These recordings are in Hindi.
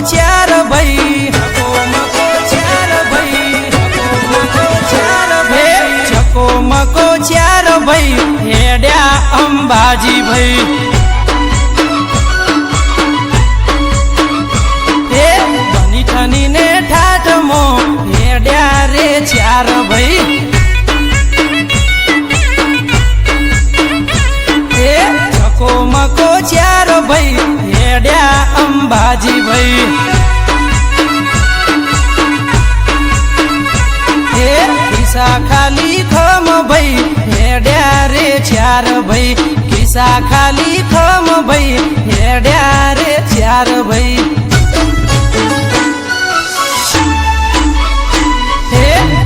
चार भाई, चकोमको चार भाई, चकोमको चार भाई हेड्या अंबाजी भाई। बनी ने ठाठ मो हेड्या रे चार भाई। चकोमको चार भाई हेड्या अंबाजी भाई। किसा खाली खम भाई हेड्या रे चार भाई। किसा खाली खम भाई हेड्या रे चार भाई।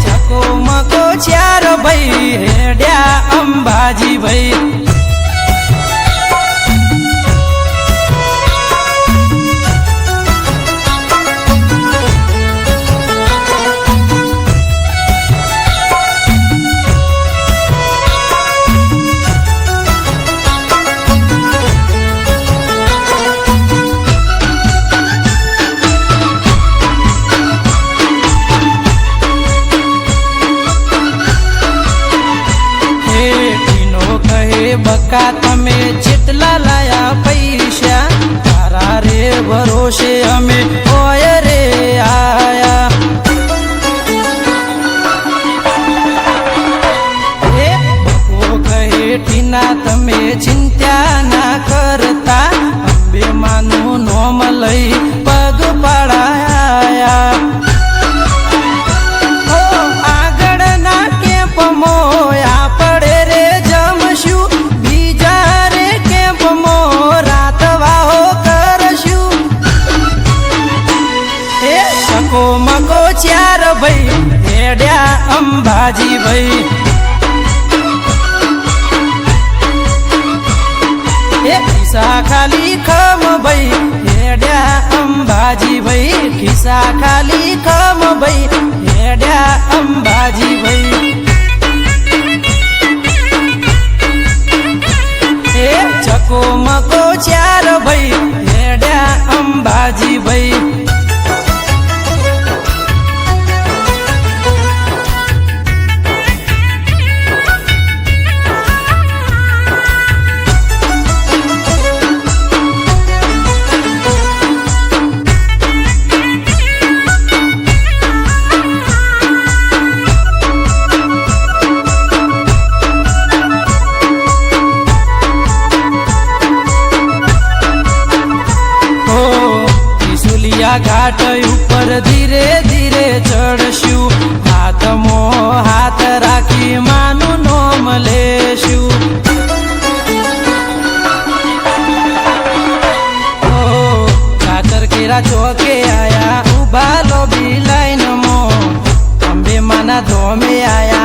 चकोमको चार भाई हेड्या अंबाजी भाई। बका तमे जेटला लाया पैसा तारा रे भरोसे हमें होय रे आया। बको कहे टीना तमे चिंता ना करता अंबे मानु नोम लई पग पड़ाया। आगड़ ना के पमोया पड़े रे जमशु चकोमको चार भाई हेड्या अंबाजी भाई। किसा खाली खम भाई हेड्या अंबाजी भाई। किसा खाली खम भाई हेड्या अंबाजी भाई। चकोमको चार भाई हेड्या अंबाजी भाई। घाट ऊपर धीरे धीरे चढ़शु हाथ मो हाथ राखी मानु नोम लेशु। कातर केरा चौके आया उबालो भी लाइन मो अंबे माना धोमे आया